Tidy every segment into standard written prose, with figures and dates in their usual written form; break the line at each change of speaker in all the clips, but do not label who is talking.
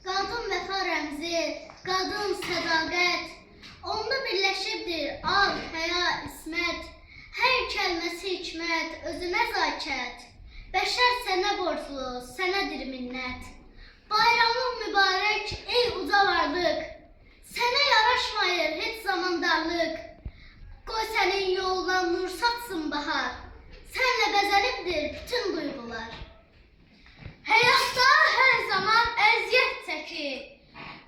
Qadın vəfa rəmzi, qadın sədaqət, onda birləşibdir ad, həya, ismət, hər kəlməsi hikmət, özü nəzakət, bəşər sənə borclu, sənədir minnət. Bayramın mübarək, ey uca varlıq, sənə yaraşmayır heç zaman darlıq. Qoy sənin yoldan nur saçsın bahar, sənlə bəzənibdir bütün duyğular.
Həyatda hər zaman əziyyət çəkir,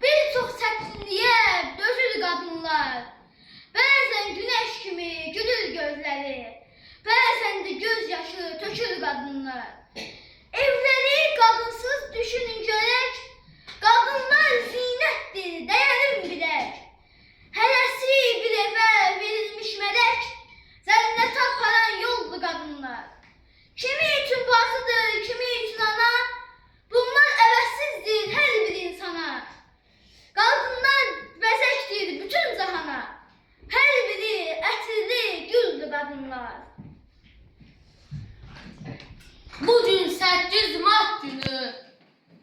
bir çox çətinliyə dözür qadınlar. Bəzən günəş kimi gülür gözləri, bəzən də göz yaşı tökür qadınlar. Evləri qadınsız düşünün görək, qadınlar zinətdir, dəyərim bilək. Hərəsi bir evə verilmiş mələk, cənnətə aparan yoldur qadınlar. Kimi üçün bacıdır, kimi üçün ana, bunlar əvəzsizdir hər bir insana. Qadınlar bəzəkdir bütün cahana, hər biri ətirli güldür qadınlar.
Bugün 8 Mart günü,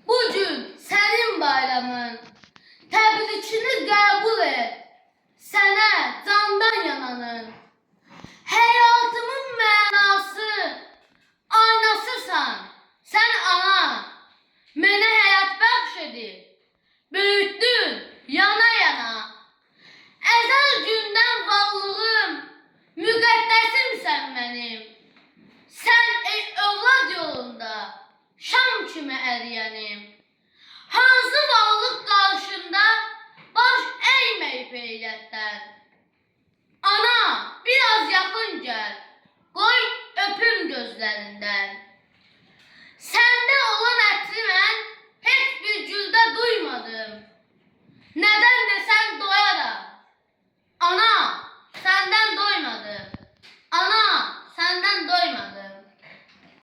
bugün senin bayramın. Təbrikini qəbul et, sənə candan yananın. Həyatımın mənası, aynasısan, sən ana. Mənə həyat bəxş edib, böyütdün yana yana. Əzəl gündən varlığım, müqəddəsimsən mənim. Sən ey övlad yolunda, şam kimi əriyənim. Hansı varlıq qarşında baş əyməyib heyrətdən. Ana, biraz yaxın gəl, qoy öpüm gözlərindən.